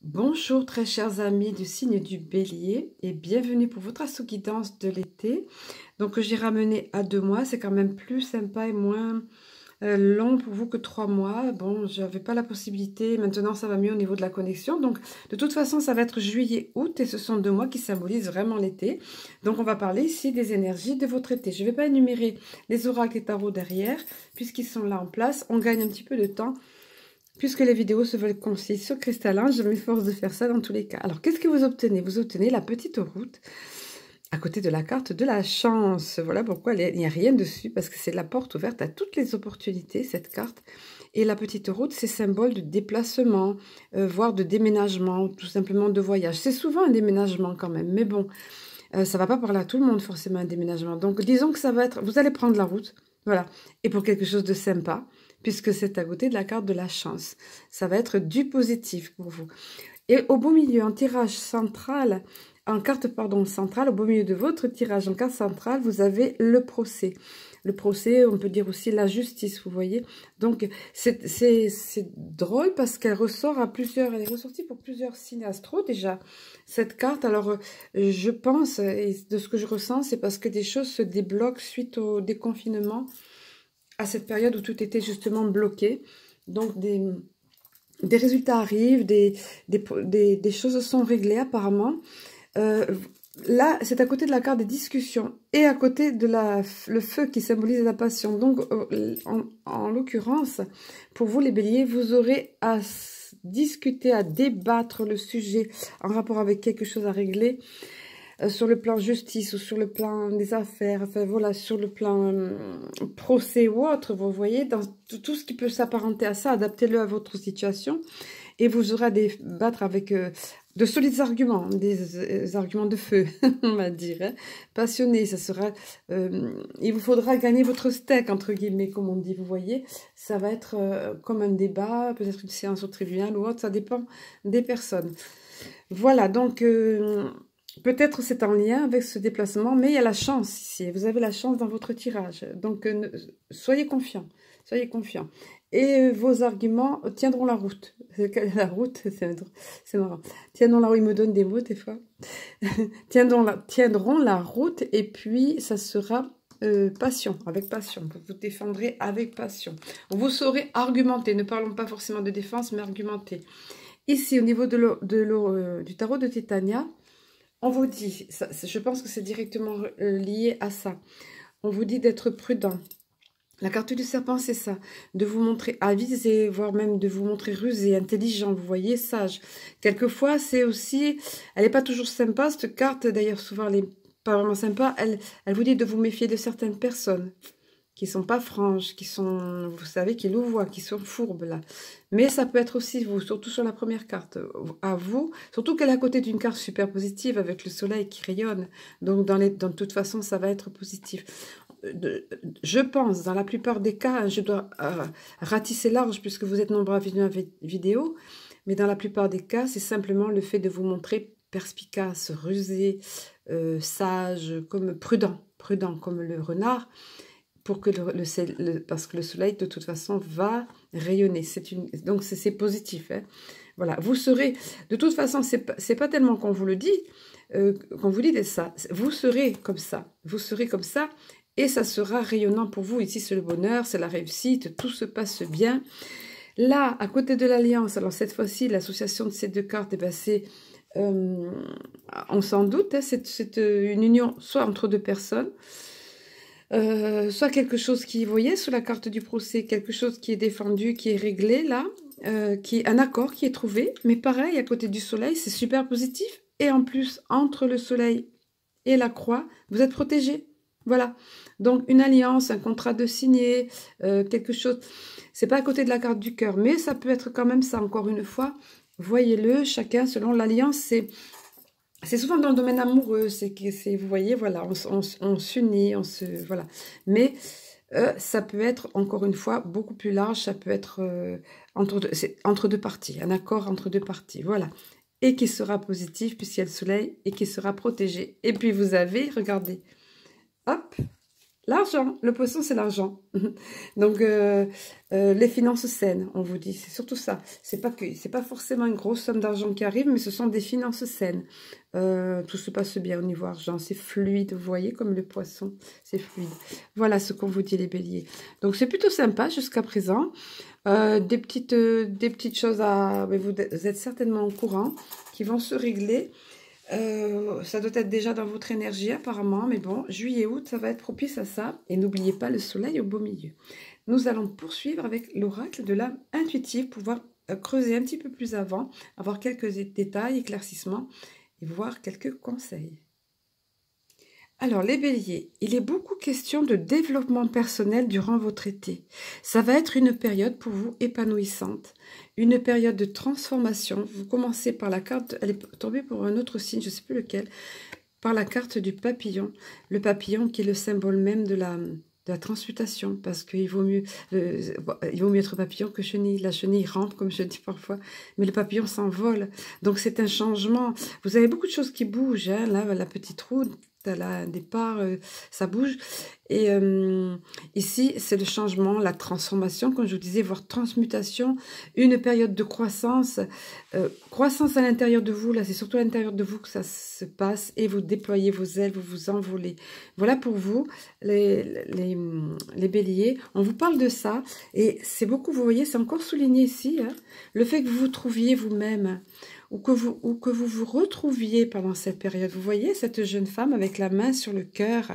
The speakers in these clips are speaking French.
Bonjour très chers amis du signe du Bélier et bienvenue pour votre astroguidance de l'été. Donc j'ai ramené à 2 mois, c'est quand même plus sympa et moins long pour vous que 3 mois. Bon, j'avais pas la possibilité, maintenant ça va mieux au niveau de la connexion. Donc de toute façon ça va être juillet-août et ce sont 2 mois qui symbolisent vraiment l'été. Donc on va parler ici des énergies de votre été. Je ne vais pas énumérer les oracles et tarots derrière puisqu'ils sont là en place. On gagne un petit peu de temps. Puisque les vidéos se veulent concises sur cristallin, je m'efforce de faire ça dans tous les cas. Alors, qu'est-ce que vous obtenez? Vous obtenez la petite route à côté de la carte de la chance. Voilà pourquoi il n'y a rien dessus, parce que c'est la porte ouverte à toutes les opportunités, cette carte. Et la petite route, c'est symbole de déplacement, voire de déménagement, ou tout simplement de voyage. C'est souvent un déménagement quand même, mais bon, ça va pas parler à tout le monde forcément un déménagement. Donc, disons que ça va être, vous allez prendre la route, voilà, et pour quelque chose de sympa, puisque c'est à côté de la carte de la chance. Ça va être du positif pour vous. Et au beau milieu, en tirage central, en carte, pardon, centrale, au beau milieu de votre tirage en carte centrale, vous avez le procès. Le procès, on peut dire aussi la justice, vous voyez. Donc, c'est drôle parce qu'elle ressort à plusieurs, elle est ressortie pour plusieurs signes astro déjà, cette carte. Alors, je pense, et de ce que je ressens, c'est parce que des choses se débloquent suite au déconfinement, à cette période où tout était justement bloqué. Donc, des résultats arrivent, des choses sont réglées apparemment. Là, c'est à côté de la carte des discussions et à côté de le feu qui symbolise la passion. Donc, en l'occurrence, pour vous les béliers, vous aurez à discuter, à débattre le sujet en rapport avec quelque chose à régler. Sur le plan justice ou sur le plan des affaires, enfin voilà, sur le plan procès ou autre, vous voyez, dans tout ce qui peut s'apparenter à ça, adaptez-le à votre situation et vous aurez à débattre avec de solides arguments, des arguments de feu, on va dire, hein, passionnés, ça sera, il vous faudra gagner votre steak, entre guillemets, comme on dit, vous voyez, ça va être comme un débat, peut-être une séance au tribunal ou autre, ça dépend des personnes. Voilà, donc... peut-être c'est en lien avec ce déplacement, mais il y a la chance ici. Vous avez la chance dans votre tirage. Donc, soyez confiants. Soyez confiants. Et vos arguments tiendront la route. La route, c'est marrant. Tiendront la route, il me donne des mots des fois. Tiendront la route et puis ça sera passion, avec passion. Vous vous défendrez avec passion. Vous saurez argumenter. Ne parlons pas forcément de défense, mais argumenter. Ici, au niveau du tarot de Titania, on vous dit, je pense que c'est directement lié à ça. On vous dit d'être prudent. La carte du serpent, c'est ça. De vous montrer avisé, voire même de vous montrer rusé, intelligent, vous voyez, sage. Quelquefois, c'est aussi... Elle n'est pas toujours sympa, cette carte. D'ailleurs, souvent, elle n'est pas vraiment sympa. Elle vous dit de vous méfier de certaines personnes qui sont pas franches, qui sont, vous savez, qui louvoient, qui sont fourbes, là. Mais ça peut être aussi vous, surtout sur la première carte, à vous, surtout qu'elle est à côté d'une carte super positive, avec le soleil qui rayonne, donc de toute façon, ça va être positif. Je pense, dans la plupart des cas, je dois ratisser large, puisque vous êtes nombreux à visionner la vidéo, mais dans la plupart des cas, c'est simplement le fait de vous montrer perspicace, rusé, sage, comme prudent comme le renard, pour que parce que le soleil de toute façon va rayonner, donc c'est positif, hein. Voilà, vous serez de toute façon, c'est pas tellement qu'on vous le dit, qu'on vous dit ça, vous serez comme ça, et ça sera rayonnant pour vous. Ici c'est le bonheur, c'est la réussite, tout se passe bien. Là, à côté de l'alliance, alors cette fois-ci l'association de ces deux cartes, eh ben, c'est on s'en doute, hein, c'est une union soit entre deux personnes, soit quelque chose qui, vous voyez, sur la carte du procès, quelque chose qui est défendu, qui est réglé, là, un accord qui est trouvé, mais pareil, à côté du soleil, c'est super positif, et en plus, entre le soleil et la croix, vous êtes protégé, voilà. Donc, une alliance, un contrat de signé, quelque chose, c'est pas à côté de la carte du cœur, mais ça peut être quand même ça, encore une fois, voyez-le, chacun selon l'alliance, c'est souvent dans le domaine amoureux, vous voyez, voilà, on s'unit, voilà. Mais ça peut être, encore une fois, beaucoup plus large, ça peut être entre deux parties, un accord entre deux parties, voilà. Et qui sera positif, puisqu'il y a le soleil, et qui sera protégé. Et puis vous avez, regardez, hop, L'argent, le poisson, c'est l'argent. Donc, les finances saines, on vous dit, c'est surtout ça. C'est pas forcément une grosse somme d'argent qui arrive, mais ce sont des finances saines. Tout se passe bien au niveau argent, c'est fluide, vous voyez, comme le poisson, c'est fluide. Voilà ce qu'on vous dit, les béliers. Donc, c'est plutôt sympa jusqu'à présent. Des petites choses à... mais vous êtes certainement au courant, qui vont se régler. Ça doit être déjà dans votre énergie apparemment, mais bon, juillet, août, ça va être propice à ça. Et n'oubliez pas le soleil au beau milieu. Nous allons poursuivre avec l'oracle de l'âme intuitive, pouvoir creuser un petit peu plus avant, avoir quelques détails, éclaircissements et voir quelques conseils. Alors, les béliers, il est beaucoup question de développement personnel durant votre été. Ça va être une période pour vous épanouissante, une période de transformation. Vous commencez par la carte, elle est tombée pour un autre signe, je ne sais plus lequel, par la carte du papillon. Le papillon qui est le symbole même de la transmutation, parce qu'il vaut mieux être papillon que chenille. La chenille rampe, comme je dis parfois, mais le papillon s'envole. Donc, c'est un changement. Vous avez beaucoup de choses qui bougent, hein. Là, la petite roue, là, un départ, ça bouge. Et ici, c'est le changement, la transformation, comme je vous disais, voire transmutation, une période de croissance, croissance à l'intérieur de vous, là, c'est surtout à l'intérieur de vous que ça se passe, et vous déployez vos ailes, vous vous envolez. Voilà pour vous, les béliers. On vous parle de ça, et c'est beaucoup, vous voyez, c'est encore souligné ici, hein, le fait que vous vous trouviez vous-même, ou que vous retrouviez pendant cette période. Vous voyez cette jeune femme avec la main sur le cœur,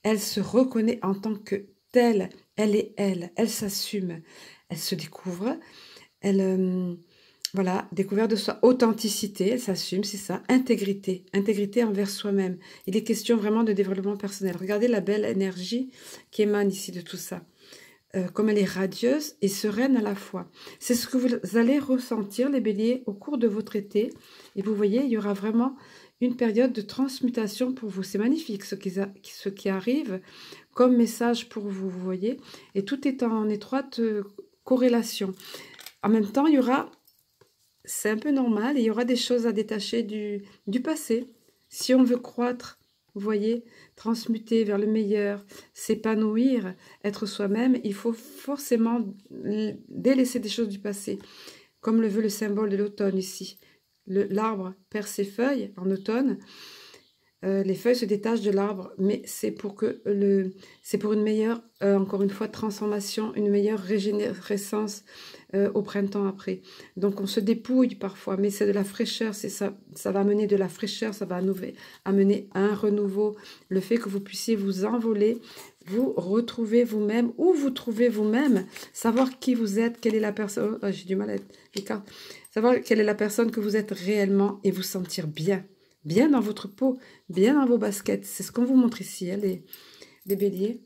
elle se reconnaît en tant que telle, elle est elle, elle s'assume, elle se découvre, elle, voilà, découverte de soi, authenticité, elle s'assume, c'est ça, intégrité, intégrité envers soi-même. Il est question vraiment de développement personnel. Regardez la belle énergie qui émane ici de tout ça. Comme elle est radieuse et sereine à la fois. C'est ce que vous allez ressentir, les béliers, au cours de votre été. Et vous voyez, il y aura vraiment une période de transmutation pour vous. C'est magnifique ce qui arrive comme message pour vous, vous voyez. Et tout est en étroite corrélation. En même temps, il y aura, c'est un peu normal, il y aura des choses à détacher du passé. Si on veut croître, vous voyez, transmuter vers le meilleur, s'épanouir, être soi-même, il faut forcément délaisser des choses du passé, comme le veut le symbole de l'automne ici. L'arbre perd ses feuilles en automne, les feuilles se détachent de l'arbre, mais c'est pour une meilleure, encore une fois, transformation, une meilleure régénérescence au printemps après. Donc on se dépouille parfois, mais c'est de la fraîcheur, ça va amener de la fraîcheur, ça va amener un renouveau, le fait que vous puissiez vous envoler, vous retrouver vous-même, ou vous trouver vous-même, savoir qui vous êtes, quelle est la personne, oh, j'ai du mal à être l'écart, savoir quelle est la personne que vous êtes réellement et vous sentir bien. Bien dans votre peau, bien dans vos baskets. C'est ce qu'on vous montre ici, hein, les béliers.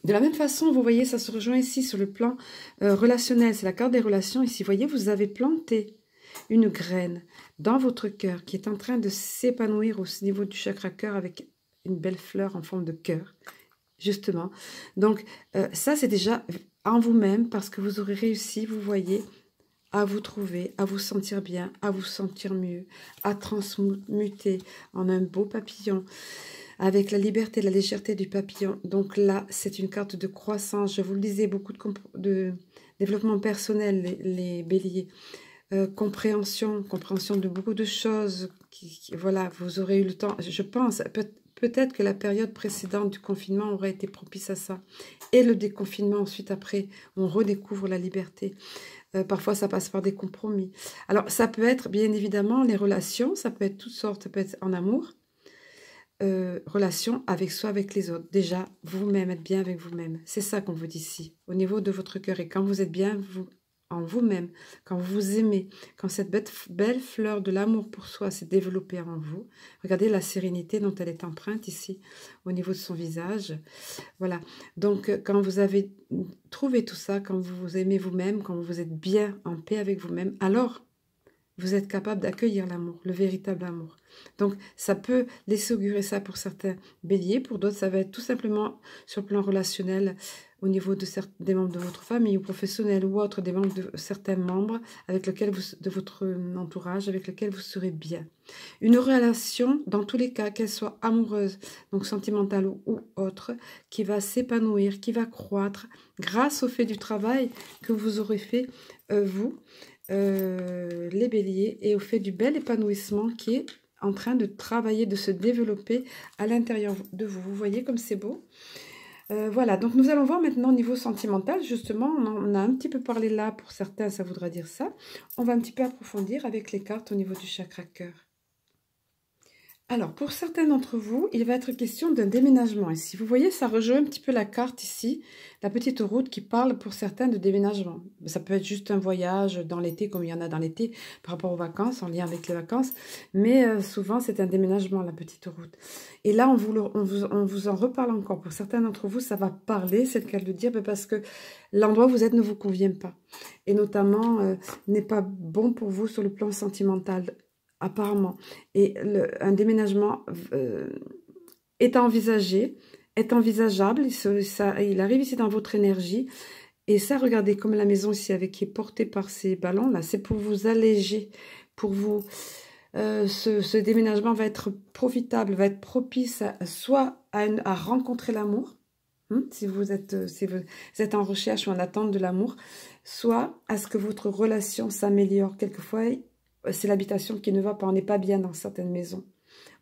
De la même façon, vous voyez, ça se rejoint ici sur le plan relationnel. C'est la carte des relations. Ici, vous voyez, vous avez planté une graine dans votre cœur qui est en train de s'épanouir au niveau du chakra cœur avec une belle fleur en forme de cœur, justement. Donc, ça, c'est déjà en vous-même parce que vous aurez réussi, vous voyez, à vous trouver, à vous sentir bien, à vous sentir mieux, à transmuter en un beau papillon, avec la liberté, la légèreté du papillon. Donc là, c'est une carte de croissance. Je vous le disais, beaucoup de développement personnel, les béliers. Compréhension de beaucoup de choses. Voilà, vous aurez eu le temps, je pense, peut-être que la période précédente du confinement aurait été propice à ça. Et le déconfinement ensuite après, on redécouvre la liberté. Parfois, ça passe par des compromis. Alors, ça peut être, bien évidemment, les relations, ça peut être toutes sortes, ça peut être en amour, relations avec soi, avec les autres. Déjà, vous-même, être bien avec vous-même. C'est ça qu'on vous dit ici, au niveau de votre cœur. Et quand vous êtes bien en vous-même, quand vous vous aimez, quand cette belle fleur de l'amour pour soi s'est développée en vous, regardez la sérénité dont elle est empreinte ici, au niveau de son visage. Voilà, donc quand vous avez trouvé tout ça, quand vous vous aimez vous-même, quand vous êtes bien en paix avec vous-même, alors vous êtes capable d'accueillir l'amour, le véritable amour. Donc ça peut laisser augurer ça pour certains béliers, pour d'autres ça va être tout simplement sur le plan relationnel, au niveau des membres de votre famille ou professionnels ou autres, des membres de certains membres avec lesquels de votre entourage, avec lesquels vous serez bien. Une relation, dans tous les cas, qu'elle soit amoureuse, donc sentimentale ou autre, qui va s'épanouir, qui va croître grâce au fait du travail que vous aurez fait, vous, les béliers, et au fait du bel épanouissement qui est en train de travailler, de se développer à l'intérieur de vous. Vous voyez comme c'est beau? Voilà, donc nous allons voir maintenant au niveau sentimental, justement, on a un petit peu parlé là, pour certains ça voudra dire ça. On va un petit peu approfondir avec les cartes au niveau du chakra cœur. Alors, pour certains d'entre vous, il va être question d'un déménagement ici. Vous voyez, ça rejoint un petit peu la carte ici, la petite route qui parle pour certains de déménagement. Ça peut être juste un voyage dans l'été, comme il y en a dans l'été, par rapport aux vacances, en lien avec les vacances. Mais souvent, c'est un déménagement, la petite route. Et là, on vous en reparle encore. Pour certains d'entre vous, ça va parler, c'est le cas de le dire, parce que l'endroit où vous êtes ne vous convient pas. Et notamment, n'est pas bon pour vous sur le plan sentimental, apparemment. Et un déménagement est envisagé, est envisageable. Il arrive ici dans votre énergie. Et ça, regardez, comme la maison ici avec qui est portée par ces ballons-là, c'est pour vous alléger, pour vous... ce déménagement va être profitable, va être propice soit à rencontrer l'amour, si vous êtes en recherche ou en attente de l'amour, soit à ce que votre relation s'améliore. Quelquefois, c'est l'habitation qui ne va pas, on n'est pas bien dans certaines maisons.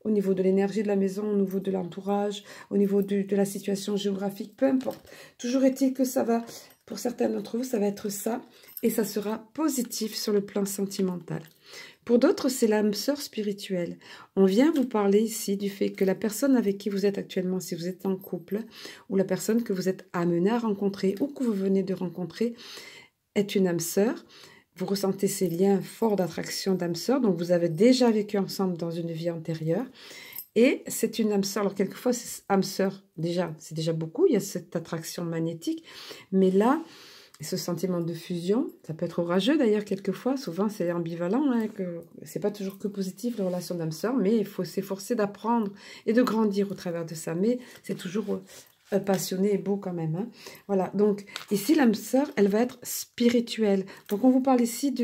Au niveau de l'énergie de la maison, au niveau de l'entourage, au niveau de la situation géographique, peu importe. Toujours est-il que ça va, pour certains d'entre vous, ça va être ça, et ça sera positif sur le plan sentimental. Pour d'autres, c'est l'âme sœur spirituelle. On vient vous parler ici du fait que la personne avec qui vous êtes actuellement, si vous êtes en couple, ou la personne que vous êtes amené à rencontrer, ou que vous venez de rencontrer, est une âme sœur. Vous ressentez ces liens forts d'attraction d'âme sœur, donc vous avez déjà vécu ensemble dans une vie antérieure. Et c'est une âme sœur. Alors quelquefois, âme sœur, c'est déjà beaucoup, il y a cette attraction magnétique. Mais là, ce sentiment de fusion, ça peut être orageux d'ailleurs quelquefois, souvent c'est ambivalent, hein, c'est pas toujours que positif la relation d'âme sœur, mais il faut s'efforcer d'apprendre et de grandir au travers de ça. Mais c'est toujours... passionné et beau quand même. Hein. Voilà, donc ici l'âme sœur, elle va être spirituelle. Donc on vous parle ici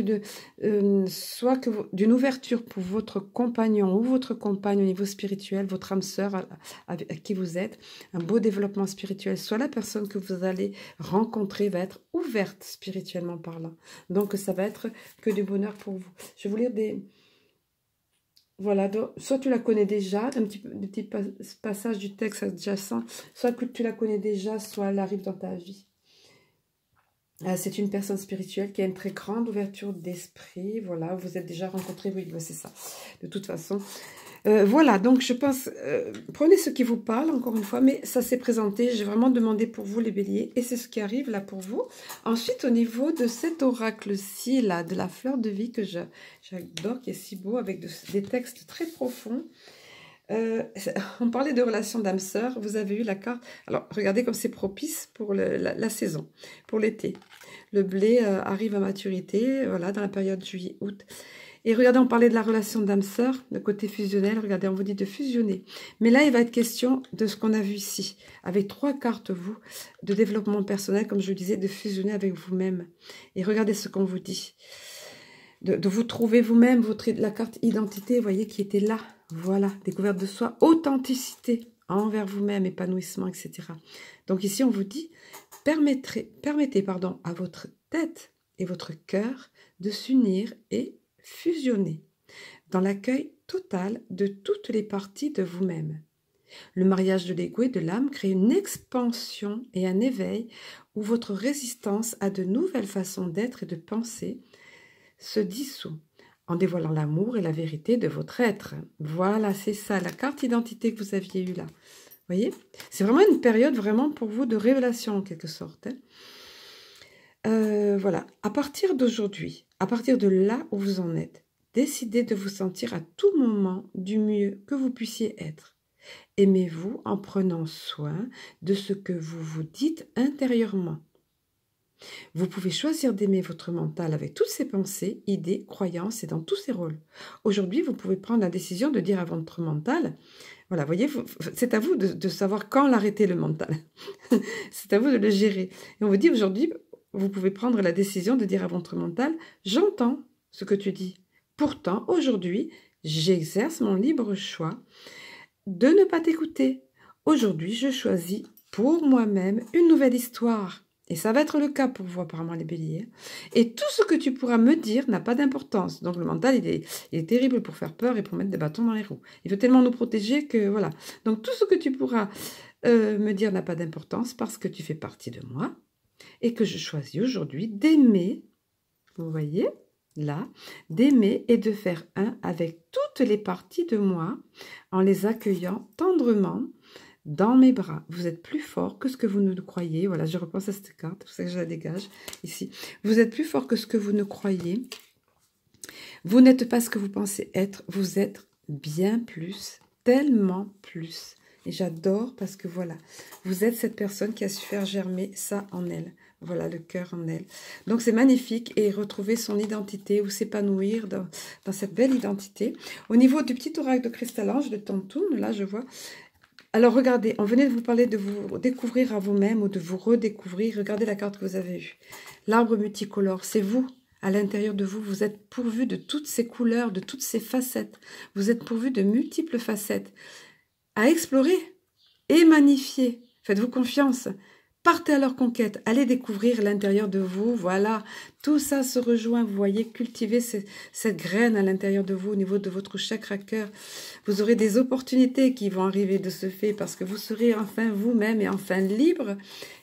soit d'une ouverture pour votre compagnon ou votre compagne au niveau spirituel, votre âme sœur avec qui vous êtes, un beau développement spirituel, soit la personne que vous allez rencontrer va être ouverte spirituellement parlant. Donc ça va être que du bonheur pour vous. Je vais vous lire des... Voilà, donc, soit tu la connais déjà, des petits passages du texte adjacent, soit que tu la connais déjà, soit elle arrive dans ta vie. C'est une personne spirituelle qui a une très grande ouverture d'esprit. Voilà, vous êtes déjà rencontrés, oui, c'est ça. De toute façon, voilà, donc je pense, prenez ce qui vous parle, encore une fois, mais ça s'est présenté, j'ai vraiment demandé pour vous les béliers, et c'est ce qui arrive là pour vous. Ensuite, au niveau de cet oracle-ci, là, de la fleur de vie que j'adore, qui est si beau, avec des textes très profonds. On parlait de relation d'âme sœur, vous avez eu la carte, alors regardez comme c'est propice pour la saison, pour l'été. Le blé arrive à maturité, voilà, dans la période juillet-août. Et regardez, on parlait de la relation d'âme-sœur, le côté fusionnel. Regardez, on vous dit de fusionner. Mais là, il va être question de ce qu'on a vu ici. Avec 3 cartes, vous, de développement personnel, comme je le disais, de fusionner avec vous-même. Et regardez ce qu'on vous dit. De vous trouver vous-même, la carte identité, vous voyez, qui était là. Voilà, découverte de soi, authenticité envers vous-même, épanouissement, etc. Donc ici, on vous dit, permettez à votre tête et votre cœur de s'unir et fusionner dans l'accueil total de toutes les parties de vous-même. Le mariage de l'ego et de l'âme crée une expansion et un éveil où votre résistance à de nouvelles façons d'être et de penser se dissout en dévoilant l'amour et la vérité de votre être. Voilà, c'est ça, la carte identité que vous aviez eue là. Vous voyez? C'est vraiment une période vraiment pour vous de révélation en quelque sorte. Voilà, à partir d'aujourd'hui, à partir de là où vous en êtes, décidez de vous sentir à tout moment du mieux que vous puissiez être. Aimez-vous en prenant soin de ce que vous vous dites intérieurement. Vous pouvez choisir d'aimer votre mental avec toutes ses pensées, idées, croyances et dans tous ses rôles. Aujourd'hui, vous pouvez prendre la décision de dire à votre mental, voilà, voyez, c'est à vous de savoir quand l'arrêter le mental. C'est à vous de le gérer. Et on vous dit aujourd'hui, vous pouvez prendre la décision de dire à votre mental, j'entends ce que tu dis. Pourtant, aujourd'hui, j'exerce mon libre choix de ne pas t'écouter. Aujourd'hui, je choisis pour moi-même une nouvelle histoire. Et ça va être le cas pour vous, apparemment, les béliers. Et tout ce que tu pourras me dire n'a pas d'importance. Donc, le mental, il est terrible pour faire peur et pour mettre des bâtons dans les roues. Il veut tellement nous protéger que, voilà. Donc, tout ce que tu pourras me dire n'a pas d'importance parce que tu fais partie de moi et que je choisis aujourd'hui d'aimer, vous voyez, là, d'aimer et de faire un avec toutes les parties de moi en les accueillant tendrement dans mes bras. Vous êtes plus fort que ce que vous ne croyez. Voilà, je repense à cette carte, c'est pour ça que je la dégage ici. Vous êtes plus fort que ce que vous ne croyez. Vous n'êtes pas ce que vous pensez être. Vous êtes bien plus, tellement plus. Et j'adore parce que voilà, vous êtes cette personne qui a su faire germer ça en elle. Voilà, le cœur en elle. Donc, c'est magnifique et retrouver son identité ou s'épanouir dans cette belle identité. Au niveau du petit oracle de Cristal-Ange de Tantoum, là, je vois... Alors, regardez, on venait de vous parler de vous découvrir à vous-même ou de vous redécouvrir. Regardez la carte que vous avez eue. L'arbre multicolore, c'est vous. À l'intérieur de vous, vous êtes pourvu de toutes ces couleurs, de toutes ces facettes. Vous êtes pourvu de multiples facettes à explorer et magnifier. Faites-vous confiance. Partez à leur conquête, allez découvrir l'intérieur de vous, voilà, tout ça se rejoint, vous voyez, cultivez cette graine à l'intérieur de vous, au niveau de votre chakra cœur. Vous aurez des opportunités qui vont arriver de ce fait, parce que vous serez enfin vous-même et enfin libre,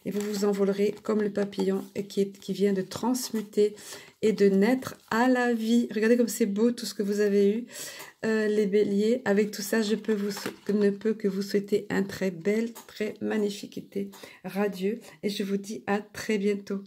et vous vous envolerez comme le papillon qui vient de transmuter et de naître à la vie. Regardez comme c'est beau tout ce que vous avez eu. Les béliers, avec tout ça, je ne peux que vous souhaiter un très bel, très magnifique été radieux et je vous dis à très bientôt.